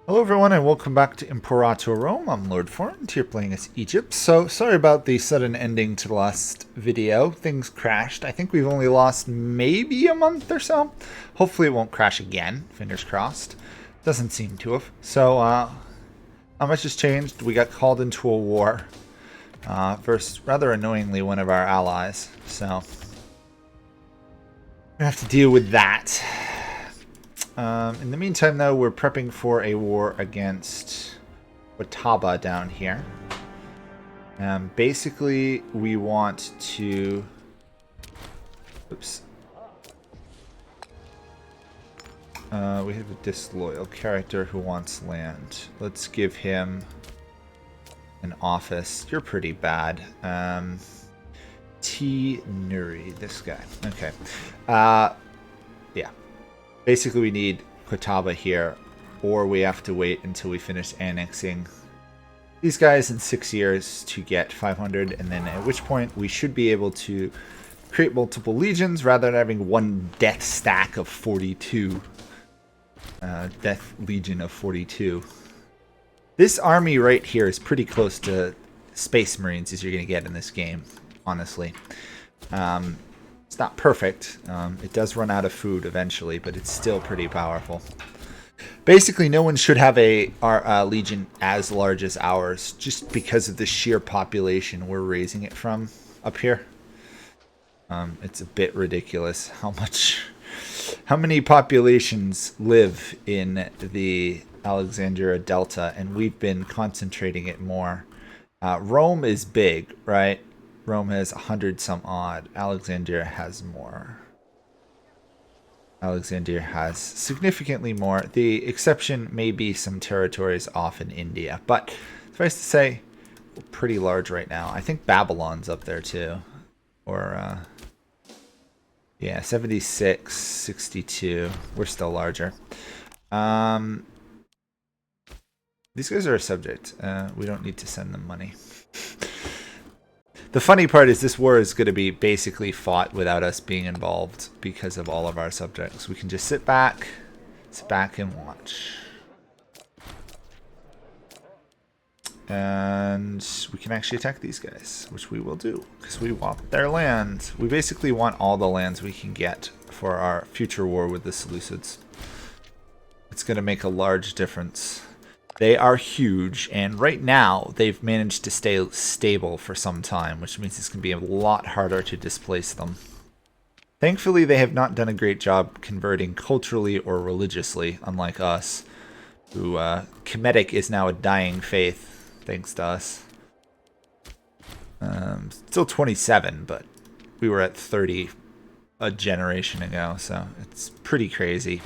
Hello everyone and welcome back to Imperator Rome. I'm Lord Fornt, here playing as Egypt. So, sorry about the sudden ending to the last video. Things crashed. I think we've only lost maybe a month or so. Hopefully it won't crash again, fingers crossed. Doesn't seem to have. So, not much has changed. We got called into a war versus, rather annoyingly, one of our allies. So, we have to deal with that. In the meantime, though, we're prepping for a war against Wataba down here. Basically, we want to... Oops. We have a disloyal character who wants land. Let's give him an office. You're pretty bad. T. Nuri, this guy. Okay. Yeah. Basically, we need Wataba here, or we have to wait until we finish annexing these guys in 6 years to get 500, and then at which point we should be able to create multiple legions rather than having one death stack of 42. Death legion of 42. This army right here is pretty close to Space Marines as you're going to get in this game, honestly. It's not perfect. It does run out of food eventually, but it's still pretty powerful. Basically, no one should have our legion as large as ours, just because of the sheer population we're raising it from up here. It's a bit ridiculous how many populations live in the Alexandria Delta, and we've been concentrating it more. Rome is big, right? Rome has 100 some odd. Alexandria has more. Alexandria has significantly more. The exception may be some territories off in India. But suffice to say, we're pretty large right now. I think Babylon's up there too. Or, yeah, 76, 62. We're still larger. These guys are a subject. We don't need to send them money. The funny part is this war is going to be basically fought without us being involved because of all of our subjects. We can just sit back and watch. And we can actually attack these guys, which we will do because we want their land. We basically want all the lands we can get for our future war with the Seleucids. It's going to make a large difference. They are huge, and right now they've managed to stay stable for some time, which means it's going to be a lot harder to displace them. Thankfully, they have not done a great job converting culturally or religiously, unlike us, who Kemetic is now a dying faith, thanks to us. Still 27, but we were at 30 a generation ago, so it's pretty crazy.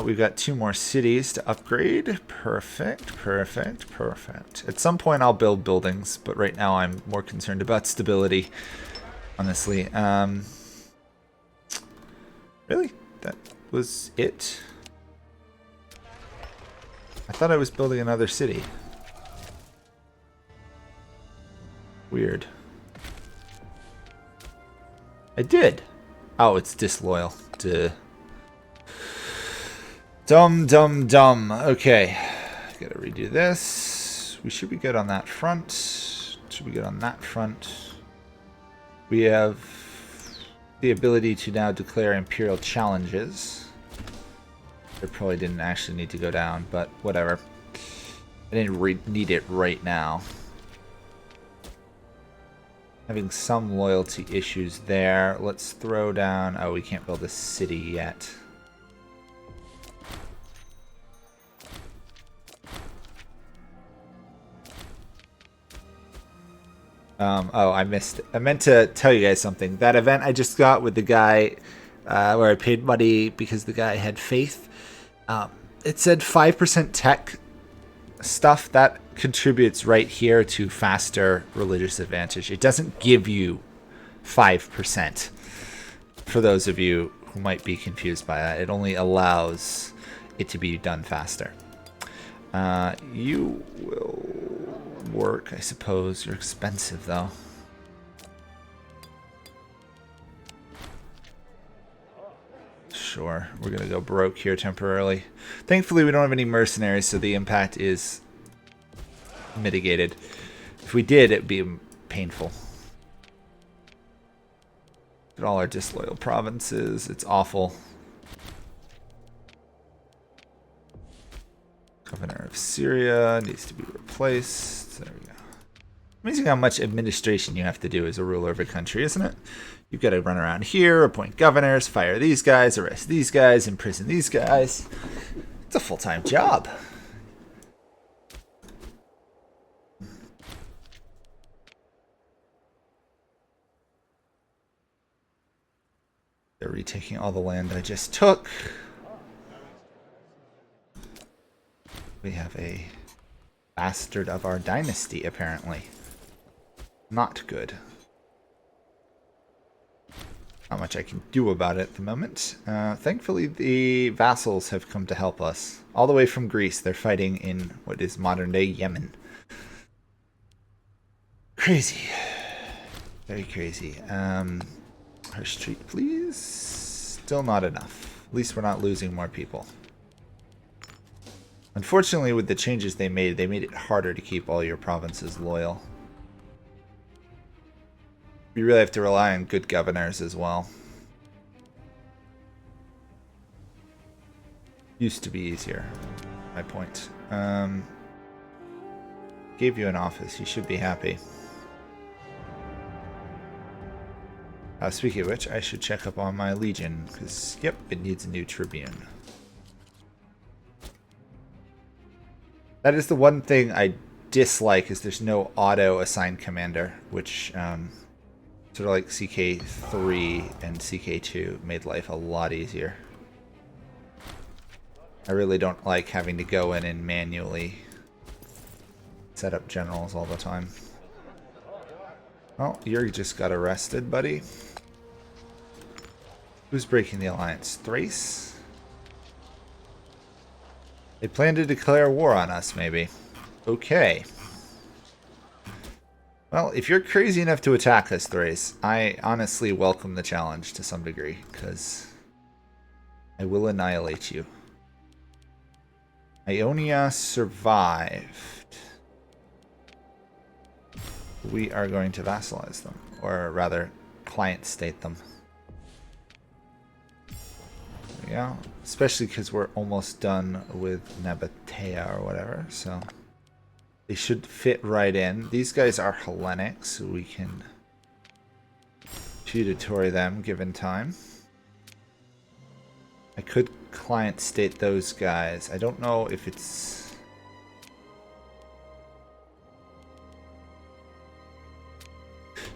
We've got 2 more cities to upgrade. Perfect, perfect, perfect. At some point I'll build buildings, but right now I'm more concerned about stability, honestly. Really? That was it? I thought I was building another city. Weird. I did. Oh, it's disloyal. Duh. Dumb. Okay. Gotta redo this. We should be good on that front. Should be good on that front. We have the ability to now declare imperial challenges. It probably didn't actually need to go down, but whatever. I didn't need it right now. Having some loyalty issues there. Let's throw down... Oh, we can't build a city yet. Oh, I missed it. I meant to tell you guys something. That event I just got with the guy where I paid money because the guy had faith. It said 5% tech stuff that contributes right here to faster religious advantage. It doesn't give you 5%. For those of you who might be confused by that, it only allows it to be done faster. You will work, I suppose. You're expensive, though. sure. We're going to go broke here temporarily. Thankfully, we don't have any mercenaries, so the impact is mitigated. If we did, it'd be painful. Look at all our disloyal provinces. It's awful. Governor of Syria needs to be replaced. There we go. Amazing how much administration you have to do as a ruler of a country, isn't it? You've got to run around here, appoint governors, fire these guys, arrest these guys, imprison these guys. It's a full-time job. They're retaking all the land I just took. We have a bastard of our dynasty, apparently. Not good. Not much I can do about it at the moment. Thankfully, the vassals have come to help us. All the way from Greece. They're fighting in what is modern-day Yemen. Crazy. Very crazy. Our street, please. Still not enough. At least we're not losing more people. Unfortunately, with the changes they made it harder to keep all your provinces loyal. We really have to rely on good governors as well. Used to be easier. My point. Gave you an office. You should be happy. Speaking of which, I should check up on my legion, because, yep, it needs a new tribune. That is the one thing I dislike, is there's no auto-assigned commander, which, sort of like CK3 and CK2 made life a lot easier. I really don't like having to go in and manually set up generals all the time. Well, you just got arrested, buddy. Who's breaking the alliance? Thrace? They plan to declare war on us, maybe. Okay. Well, if you're crazy enough to attack us, Thrace, I honestly welcome the challenge to some degree, because I will annihilate you. Ionia survived. We are going to vassalize them, or rather, client state them. Yeah, especially because we're almost done with Nabatea or whatever, so they should fit right in. These guys are Hellenic, so we can feudatory them given time. I could client state those guys. I don't know if it's...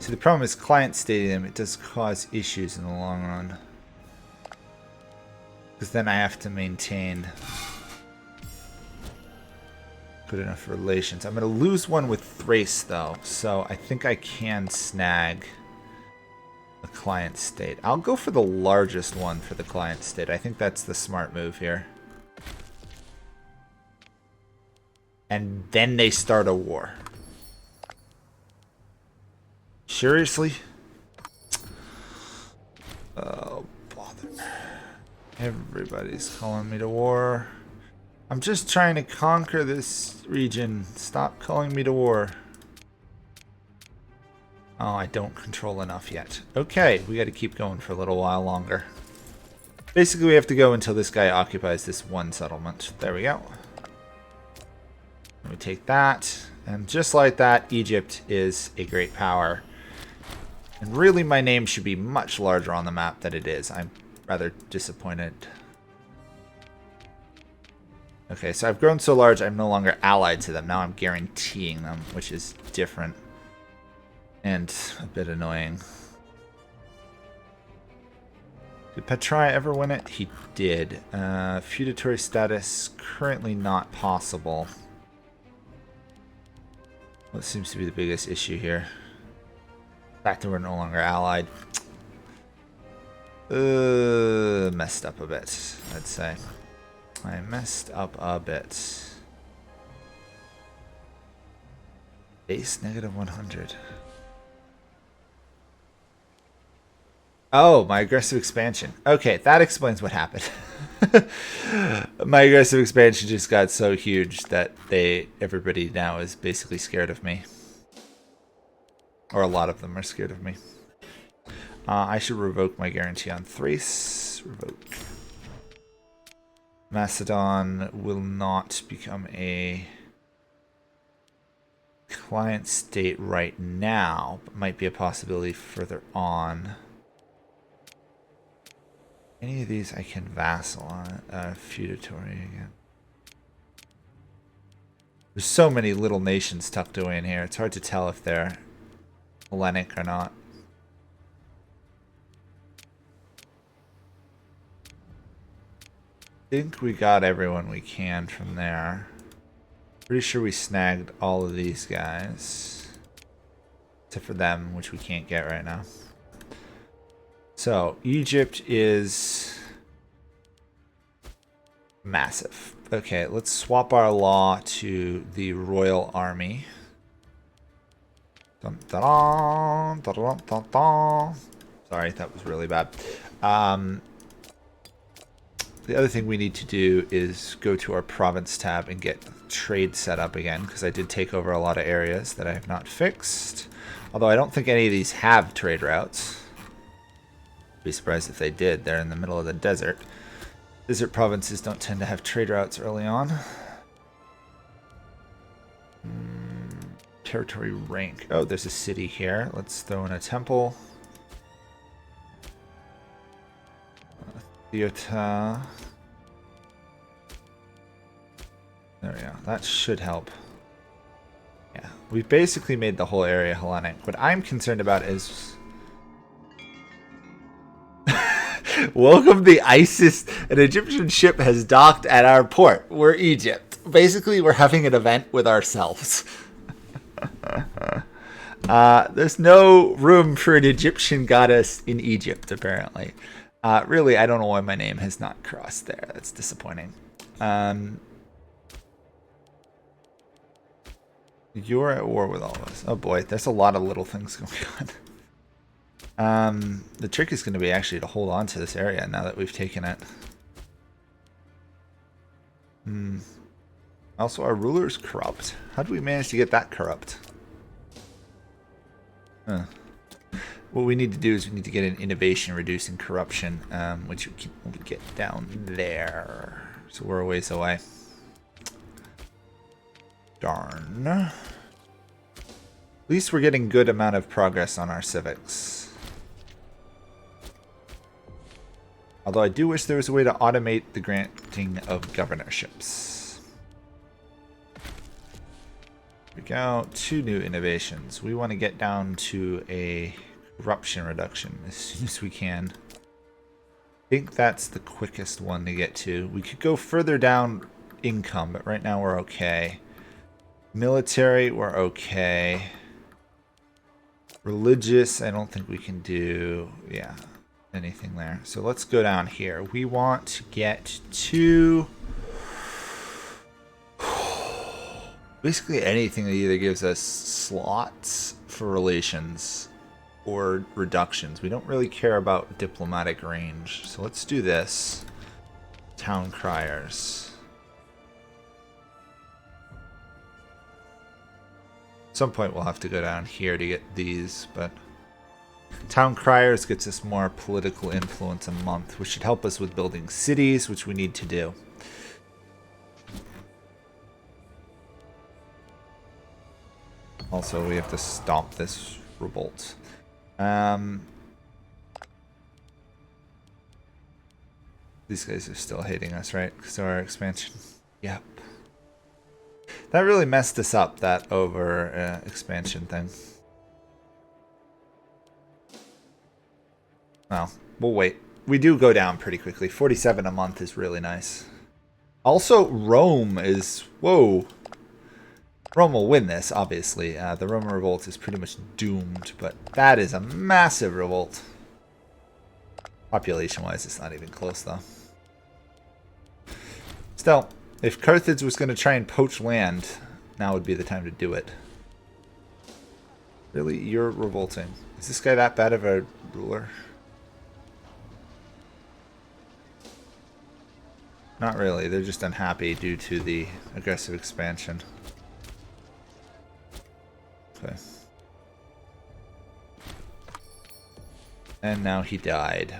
See, the problem is client stating them, it does cause issues in the long run. Because then I have to maintain good enough relations. I'm going to lose one with Thrace, though, so I think I can snag a client state. I'll go for the largest one for the client state. I think that's the smart move here. And then they start a war. Seriously? Oh, bother. Everybody's calling me to war. I'm just trying to conquer this region. Stop calling me to war. Oh, I don't control enough yet. Okay, we got to keep going for a little while longer. Basically, we have to go until this guy occupies this one settlement. There we go. Let me take that. And just like that, Egypt is a great power. And really, my name should be much larger on the map than it is. I'm rather disappointed. Okay, so I've grown so large, I'm no longer allied to them. Now I'm guaranteeing them, which is different. And a bit annoying. Did Petrai ever win it? He did. Feudatory status currently not possible. What seems to be the biggest issue here? The fact that we're no longer allied. Messed up a bit, I'd say. I messed up a bit. Base -100. Oh, my aggressive expansion. Okay, that explains what happened. My aggressive expansion just got so huge that everybody now is basically scared of me. Or a lot of them are scared of me. I should revoke my guarantee on Thrace. Revoke. Macedon will not become a client state right now, but might be a possibility further on. Any of these I can vassal on. Feudatory again. There's so many little nations tucked away in here. It's hard to tell if they're Hellenic or not. I think we got everyone we can from there. Pretty sure we snagged all of these guys. Except for them, which we can't get right now. So, Egypt is massive. Okay, let's swap our law to the Royal Army. Dun, dun, dun, dun, dun, dun. Sorry, that was really bad. The other thing we need to do is go to our province tab and get trade set up again, because I did take over a lot of areas that I have not fixed. Although I don't think any of these have trade routes. I'd be surprised if they did. They're in the middle of the desert. Desert provinces don't tend to have trade routes early on. Territory rank. Oh, there's a city here. Let's throw in a temple. Theota. There we go. That should help. Yeah, we've basically made the whole area Hellenic. What I'm concerned about is... Welcome the ISIS. An Egyptian ship has docked at our port. We're Egypt. Basically, we're having an event with ourselves. There's no room for an Egyptian goddess in Egypt, apparently. Really, I don't know why my name has not crossed there. That's disappointing. You're at war with all of us. Oh boy, there's a lot of little things going on. The trick is going to be actually to hold on to this area now that we've taken it. Also, our ruler is corrupt. How did we manage to get that corrupt? Huh. What we need to do is we need to get an innovation reducing corruption, which we can get down there. So we're a ways away. Darn. At least we're getting good amount of progress on our civics. Although I do wish there was a way to automate the granting of governorships. Here we go. 2 new innovations. We want to get down to a corruption reduction as soon as we can. I think that's the quickest one to get to. We could go further down income, but right now we're okay. Military, we're okay. Religious, I don't think we can do, yeah, anything there. So let's go down here. We want to get to basically anything that either gives us slots for relations or reductions. We don't really care about diplomatic range. So let's do this. Town criers. At some point we'll have to go down here to get these, but Town criers gets us more political influence a month, which should help us with building cities, which we need to do. Also, we have to stop this revolt. These guys are still hating us, right? Because of our expansion. Yep. That really messed us up, that over expansion thing. Well, we'll wait. We do go down pretty quickly. 47 a month is really nice. Also, Rome is... Whoa. Rome will win this, obviously. The Roman revolt is pretty much doomed, but that is a massive revolt. Population-wise, it's not even close, though. Still, if Carthage was going to try and poach land, now would be the time to do it. Really? You're revolting. Is this guy that bad of a ruler? Not really. They're just unhappy due to the aggressive expansion. Okay. And now he died.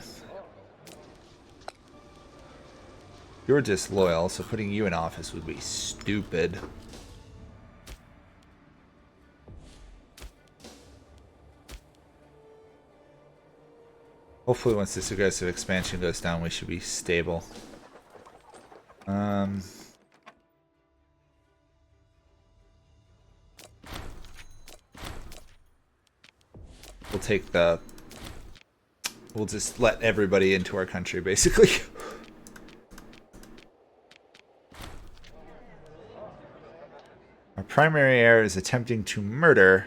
You're disloyal, so putting you in office would be stupid. Hopefully once this aggressive expansion goes down, we should be stable. We'll take the... We'll just let everybody into our country, basically. Our primary heir is attempting to murder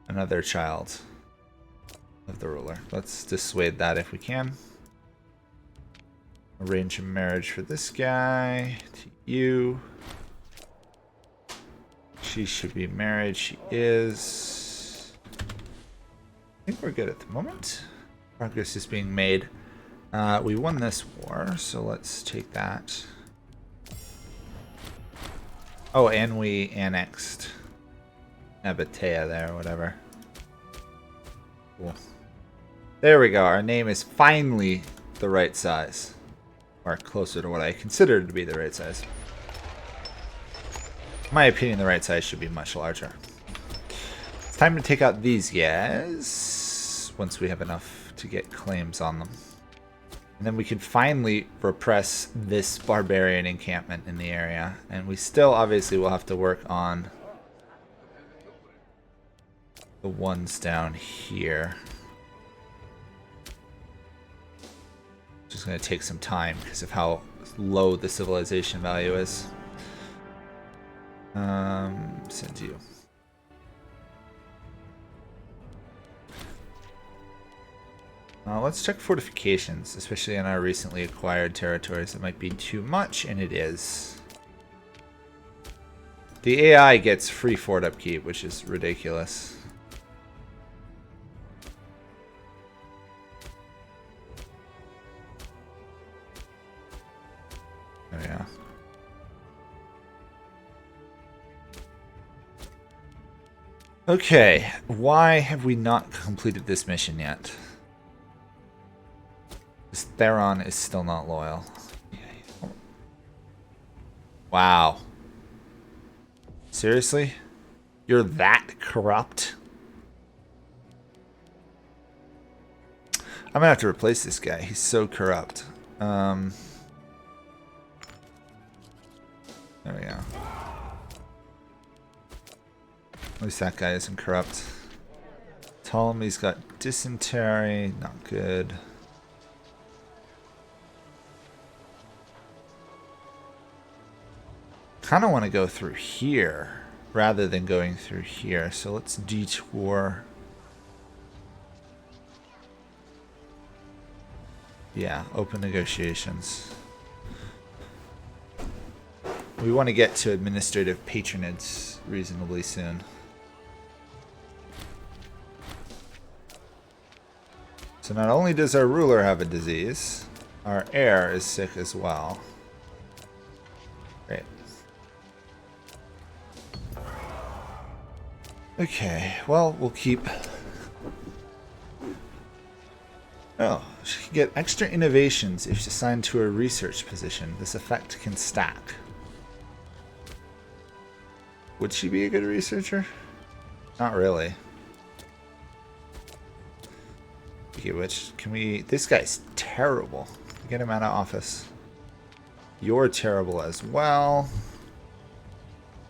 another child of the ruler. Let's dissuade that if we can. Arrange a marriage for this guy to you. She should be married. She is. I think we're good at the moment. Progress is being made. We won this war, so let's take that. Oh, and we annexed Nabatea there, or whatever. Cool. There we go. Our name is finally the right size. Or closer to what I consider to be the right size. In my opinion, the right size should be much larger. It's time to take out these guys. Once we have enough to get claims on them. And then we can finally repress this barbarian encampment in the area. And we still obviously will have to work on the ones down here. Just going to take some time because of how low the civilization value is. Send you. Let's check fortifications, especially in our recently acquired territories. It might be too much, and it is. The AI gets free fort upkeep, which is ridiculous. Oh yeah. Okay, why have we not completed this mission yet? This Theron is still not loyal. Wow. Seriously? You're that corrupt? I'm gonna have to replace this guy. He's so corrupt. There we go. At least that guy isn't corrupt. Ptolemy's got dysentery. Not good. Kind of want to go through here rather than going through here, so let's detour. Yeah, open negotiations. We want to get to administrative patronage reasonably soon. So not only does our ruler have a disease, our heir is sick as well. Great. Okay, well, we'll keep... Oh, she can get extra innovations if she's assigned to a research position. This effect can stack. Would she be a good researcher? Not really. Okay, which can we... This guy's terrible. Get him out of office. You're terrible as well.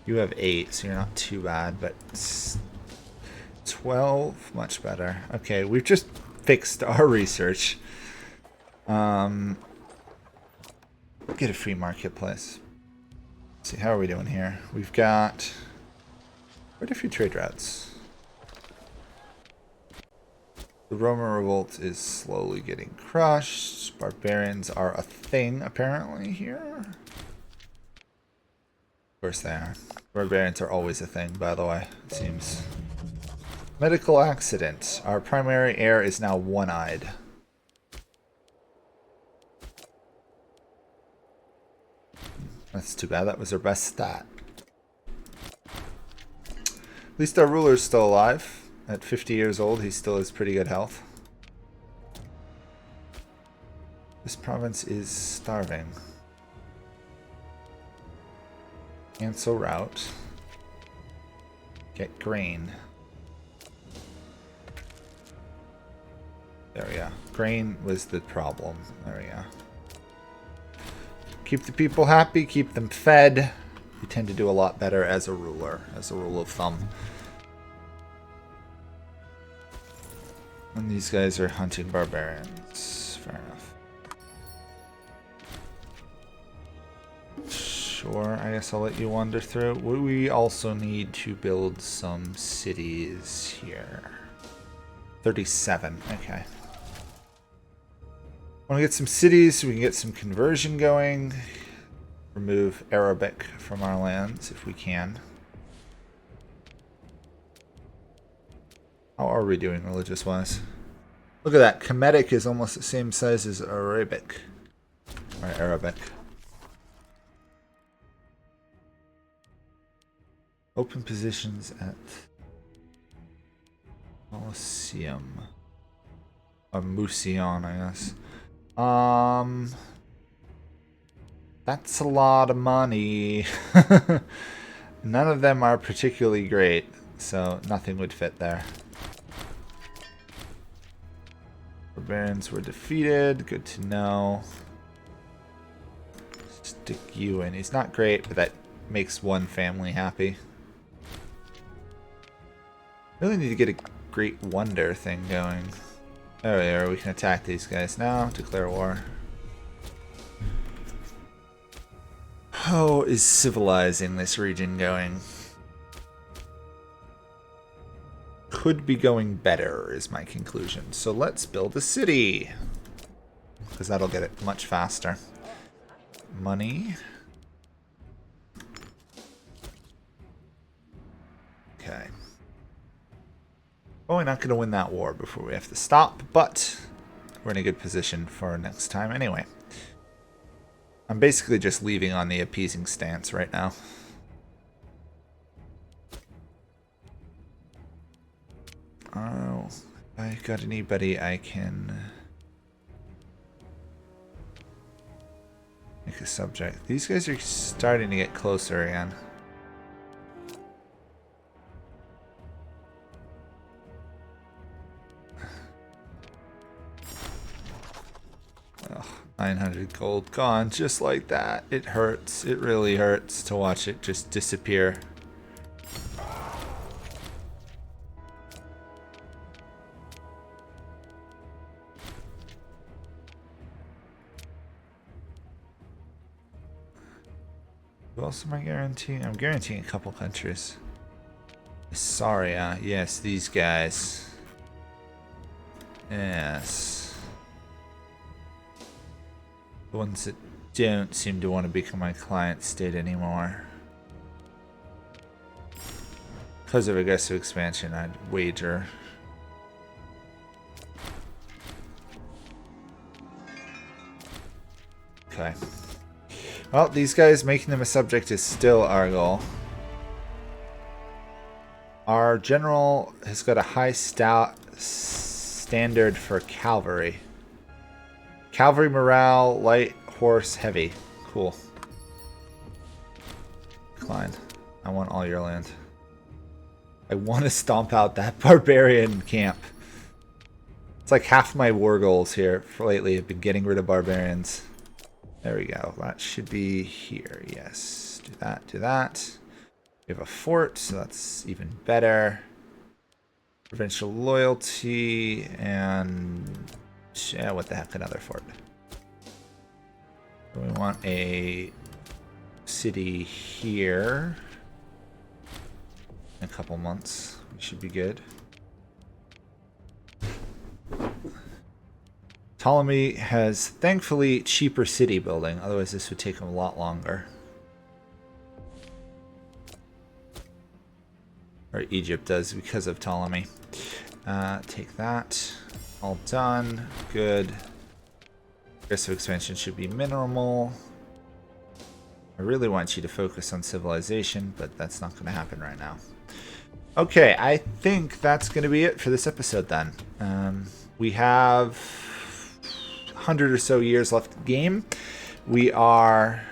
You have 8, so you're not too bad, but 12, much better. Okay, we've just fixed our research. Get a free marketplace. Let's see, how are we doing here? We've got quite a few trade routes. The Roman revolt is slowly getting crushed. Barbarians are a thing, apparently, here. Of course they are. Barbarians are always a thing, by the way, it seems. Medical accident. Our primary heir is now one-eyed. That's too bad. That was our best stat. At least our ruler's still alive. At 50 years old, he still has pretty good health. This province is starving. Cancel route. Get grain. There we go. Grain was the problem. There we go. Keep the people happy, keep them fed. You tend to do a lot better as a ruler, as a rule of thumb. And these guys are hunting barbarians. Fair enough. Sure, I guess I'll let you wander through. We also need to build some cities here. 37, okay. Want to get some cities so we can get some conversion going. Remove Arabic from our lands if we can. How are we doing religious-wise? Look at that. Kemetic is almost the same size as Arabic. Or Arabic. Open positions at Colosseum. Or Musion, I guess. That's a lot of money. None of them are particularly great, so nothing would fit there. Barbarians were defeated. Good to know. Stick you in. He's not great, but that makes one family happy. Really need to get a Great Wonder thing going. There we are. We can attack these guys now. Declare war. How is civilizing this region going? Could be going better, is my conclusion. So let's build a city. Because that'll get it much faster. Money. Okay. Probably not going to win that war before we have to stop, but we're in a good position for next time anyway. I'm basically just leaving on the appeasing stance right now. Oh, I got anybody I can make a subject. These guys are starting to get closer again. Oh, 900 gold gone just like that. It hurts. It really hurts to watch it just disappear. Who else am I guaranteeing? I'm guaranteeing a couple countries. Sorry, yes, these guys. Yes. The ones that don't seem to want to become my client state anymore. Because of aggressive expansion, I'd wager. Okay. Well, these guys, making them a subject is still our goal. Our general has got a high standard for cavalry. Cavalry morale, light, horse, heavy. Cool. Decline. I want all your land. I want to stomp out that barbarian camp. It's like half my war goals here for lately have been getting rid of barbarians. There we go. That should be here. Yes. Do that. Do that. We have a fort, so that's even better. Provincial loyalty and yeah, what the heck, another fort. So we want a city here. In a couple months, we should be good. Ptolemy has, thankfully, cheaper city building. Otherwise, this would take him a lot longer. Or Egypt does because of Ptolemy. Take that. All done. Good. Aggressive expansion should be minimal. I really want you to focus on civilization, but that's not going to happen right now. Okay, I think that's going to be it for this episode then. We have 100 or so years left in the game. We are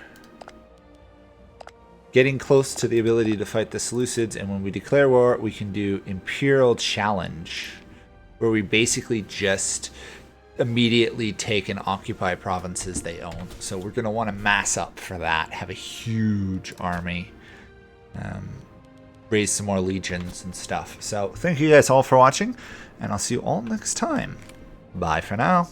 getting close to the ability to fight the Seleucids, and when we declare war, we can do Imperial Challenge, where we basically just immediately take and occupy provinces they own. So we're going to want to mass up for that, have a huge army, raise some more legions and stuff. So thank you guys all for watching, and I'll see you all next time. Bye for now.